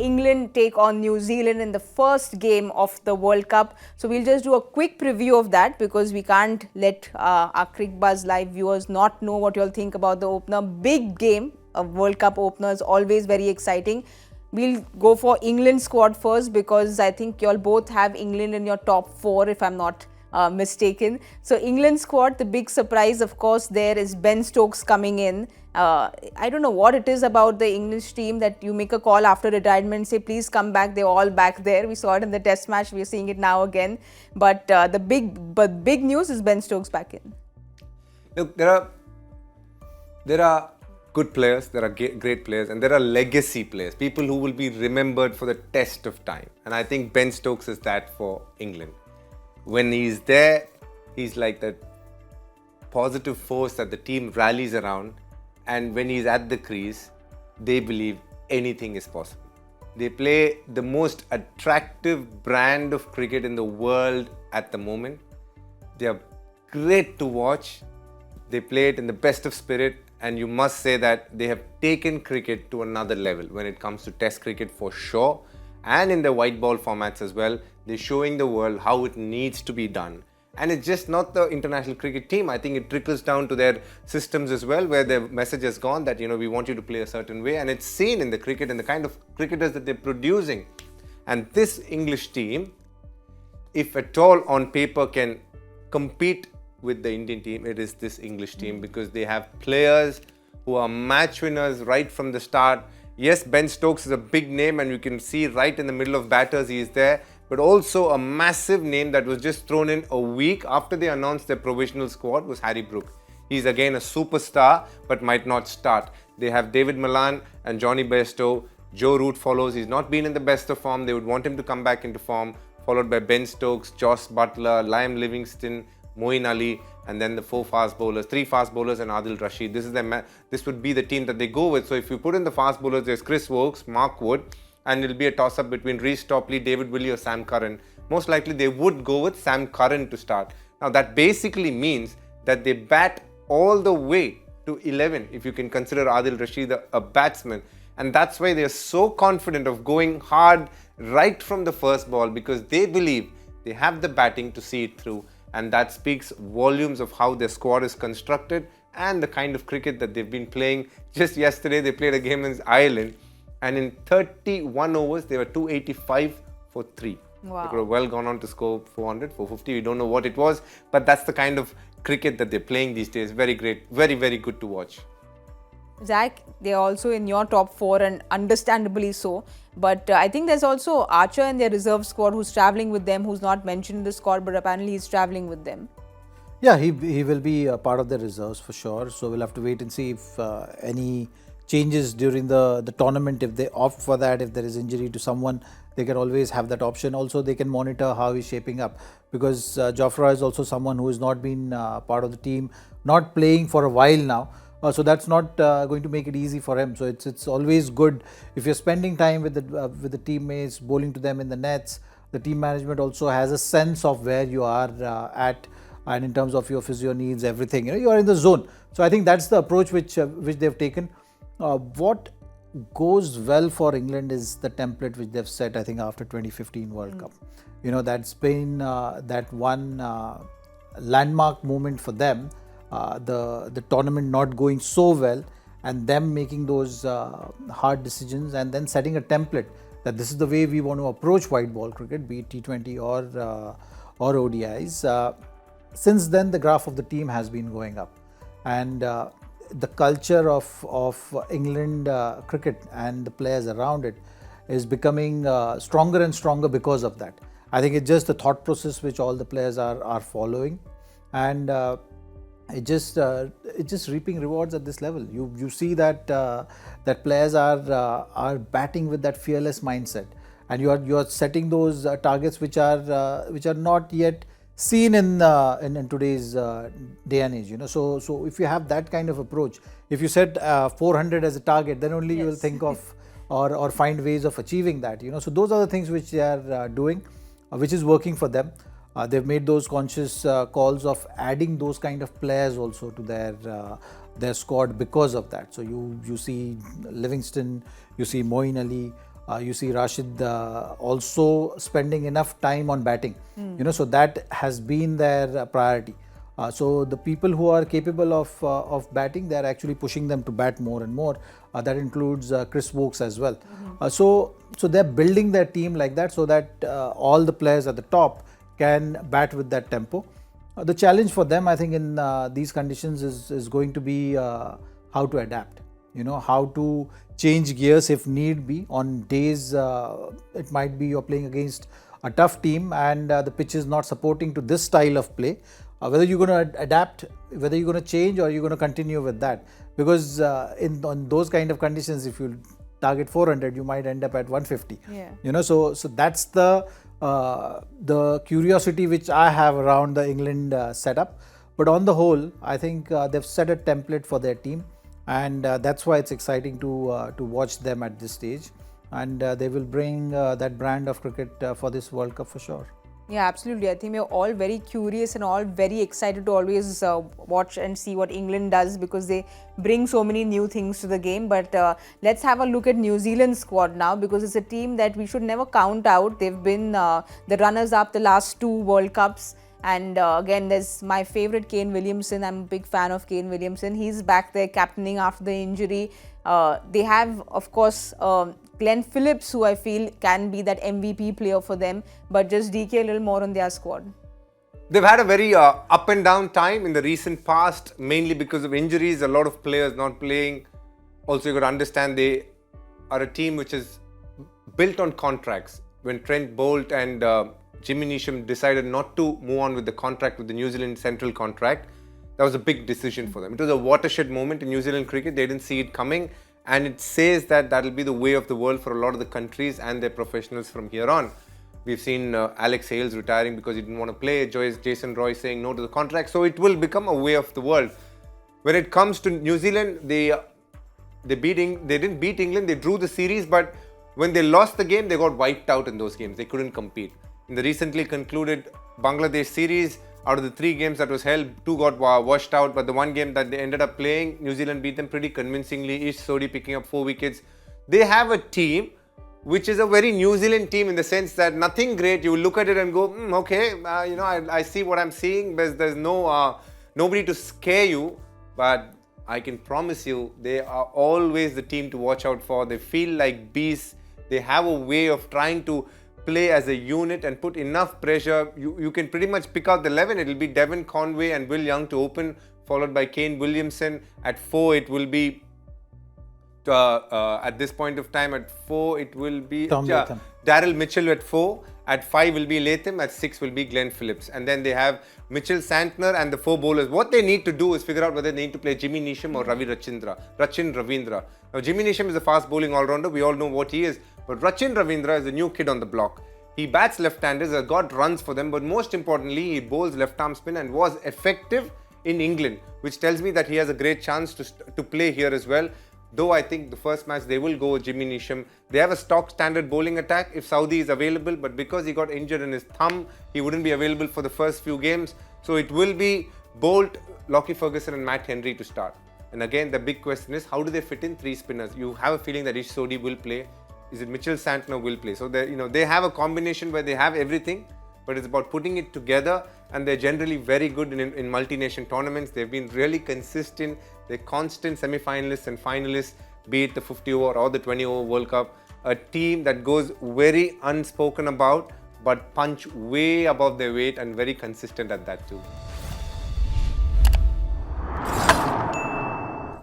England take on New Zealand in the first game of the World Cup. So we'll just do a quick preview of that because we can't let our Cricbuzz live viewers not know what you all think about the opener. Big game, a World Cup opener is always very exciting. We'll go for England squad first because I think you all both have England in your top 4 if I'm not mistaken. So England squad, the big surprise of course there is Ben Stokes coming in. I don't know what it is about the English team that you make a call after retirement, say please come back, they're all back there. We saw it in the test match, we're seeing it now again. But the big news is Ben Stokes back in. Look, there are good players, there are great players, and there are legacy players, people who will be remembered for the test of time. And I think Ben Stokes is that for England. When he's there, he's like that positive force that the team rallies around. And when he's at the crease, they believe anything is possible. They play the most attractive brand of cricket in the world at the moment. They are great to watch. They play it in the best of spirit. And you must say that they have taken cricket to another level when it comes to test cricket for sure. And in the white ball formats as well. They're showing the world how it needs to be done. And it's just not the international cricket team. I think it trickles down to their systems as well, where the message has gone that, we want you to play a certain way. And it's seen in the cricket and the kind of cricketers that they're producing. And this English team, if at all on paper can compete with the Indian team, it is this English team because they have players who are match winners right from the start. Yes, Ben Stokes is a big name and you can see right in the middle of batters he is there. But also a massive name that was just thrown in a week after they announced their provisional squad was Harry Brook. He's again a superstar but might not start. They have David Malan and Johnny Bairstow. Joe Root follows. He's not been in the best of form. They would want him to come back into form. Followed by Ben Stokes, Joss Buttler, Liam Livingstone, Moeen Ali, and then the 3 fast bowlers and Adil Rashid. This would be the team that they go with. So if you put in the fast bowlers, there's Chris Woakes, Mark Wood, and it'll be a toss-up between Reece Topley, David Willey or Sam Curran. Most likely they would go with Sam Curran to start. Now that basically means that they bat all the way to 11 if you can consider Adil Rashid a batsman. And that's why they're so confident of going hard right from the first ball because they believe they have the batting to see it through. And that speaks volumes of how their squad is constructed and the kind of cricket that they've been playing. Just yesterday they played a game in Ireland. And in 31 overs, they were 285 for 3. Wow. They could have well gone on to score 400, 450. We don't know what it was. But that's the kind of cricket that they're playing these days. Very great. Very, very good to watch. Zach, they're also in your top 4 and understandably so. But I think there's also Archer in their reserve squad who's travelling with them, who's not mentioned in the squad, but apparently he's travelling with them. Yeah, he will be a part of the reserves for sure. So we'll have to wait and see if any changes during the tournament, if they opt for that, if there is injury to someone, they can always have that option. Also, they can monitor how he's shaping up because Jofra is also someone who has not been part of the team, not playing for a while now. So that's not going to make it easy for him. So it's always good if you're spending time with the teammates, bowling to them in the nets. The team management also has a sense of where you are at, and in terms of your physio needs, everything. You are in the zone. So I think that's the approach which they've taken. What goes well for England is the template which they've set, I think, after 2015 World Cup. That's been that one landmark moment for them. The tournament not going so well and them making those hard decisions and then setting a template that this is the way we want to approach white ball cricket, be it T20 or ODIs. Since then, the graph of the team has been going up, and the culture of England cricket and the players around it is becoming stronger and stronger because of that. I think it's just the thought process which all the players are following, and it's just reaping rewards at this level. You see that that players are batting with that fearless mindset, and you are setting those targets which are not yet seen in today's day and age. So if you have that kind of approach, if you set 400 as a target, then only you will think of or find ways of achieving that. So those are the things which they are doing, which is working for them. They've made those conscious calls of adding those kind of players also to their squad because of that. So you see Livingstone, you see Moeen Ali, You see Rashid also spending enough time on batting. So that has been their priority. So the people who are capable of batting, they are actually pushing them to bat more and more. That includes Chris Wokes as well. So they're building their team like that, so that all the players at the top can bat with that tempo. The challenge for them, I think, in these conditions is going to be how to adapt. How to change gears if need be. On days it might be you're playing against a tough team and the pitch is not supporting to this style of play. Whether you're going to adapt, whether you're going to change, or you're going to continue with that. Because on those kind of conditions, if you target 400, you might end up at 150. So that's the curiosity which I have around the England setup. But on the whole, I think they've set a template for their team, and that's why it's exciting to watch them at this stage. And they will bring that brand of cricket for this World Cup for sure. Yeah, absolutely. I think we're all very curious and all very excited to always watch and see what England does, because they bring so many new things to the game. But let's have a look at New Zealand's squad now, because it's a team that we should never count out. They've been the runners-up the last 2 World Cups. And again, there's my favorite Kane Williamson. I'm a big fan of Kane Williamson. He's back there captaining after the injury. They have, of course, Glenn Phillips, who I feel can be that MVP player for them, but just DK a little more on their squad. They've had a very up and down time in the recent past, mainly because of injuries, a lot of players not playing. Also, you got to understand they are a team which is built on contracts. When Trent Boult and Jimmy Neesham decided not to move on with the contract, with the New Zealand Central contract, that was a big decision for them. It was a watershed moment in New Zealand cricket. They didn't see it coming. And it says that that'll be the way of the world for a lot of the countries and their professionals from here on. We've seen Alex Hales retiring because he didn't want to play. Jason Roy saying no to the contract. So it will become a way of the world. When it comes to New Zealand, they didn't beat England. They drew the series, but when they lost the game, they got wiped out in those games. They couldn't compete. In the recently concluded Bangladesh series, out of the 3 games that was held, 2 got washed out, but the 1 game that they ended up playing, New Zealand beat them pretty convincingly. Ish Sodhi picking up 4 wickets. They have a team which is a very New Zealand team, in the sense that nothing great. You look at it and go, okay, I see what I'm seeing. There's no nobody to scare you, but I can promise you they are always the team to watch out for. They feel like beasts. They have a way of trying to play as a unit and put enough pressure. You can pretty much pick out the 11. It will be Devon Conway and Will Young to open, followed by Kane Williamson. At 4, it will be at this point of time, at 4 it will be Daryl Mitchell at 4. At 5 will be Latham. At 6 will be Glenn Phillips. And then they have Mitchell Santner and the 4 bowlers. What they need to do is figure out whether they need to play Jimmy Neesham or Rachin Ravindra. Now, Jimmy Neesham is a fast bowling all-rounder. We all know what he is. But Rachin Ravindra is a new kid on the block. He bats left-handers, has got runs for them, but most importantly, he bowls left-arm spin and was effective in England, which tells me that he has a great chance to play here as well. Though I think the first match they will go with Jimmy Neesham. They have a stock standard bowling attack if Saudi is available, but because he got injured in his thumb, he wouldn't be available for the first few games. So it will be Boult, Lockie Ferguson and Matt Henry to start. And again, the big question is, how do they fit in 3 spinners? You have a feeling that Ish Sodhi will play. Is it Mitchell Santner will play? So they have a combination where they have everything, but it's about putting it together, and they're generally very good in multi-nation tournaments. They've been really consistent. They're constant semi-finalists and finalists, be it the 50 over or the 20 over World Cup. A team that goes very unspoken about, but punch way above their weight and very consistent at that too.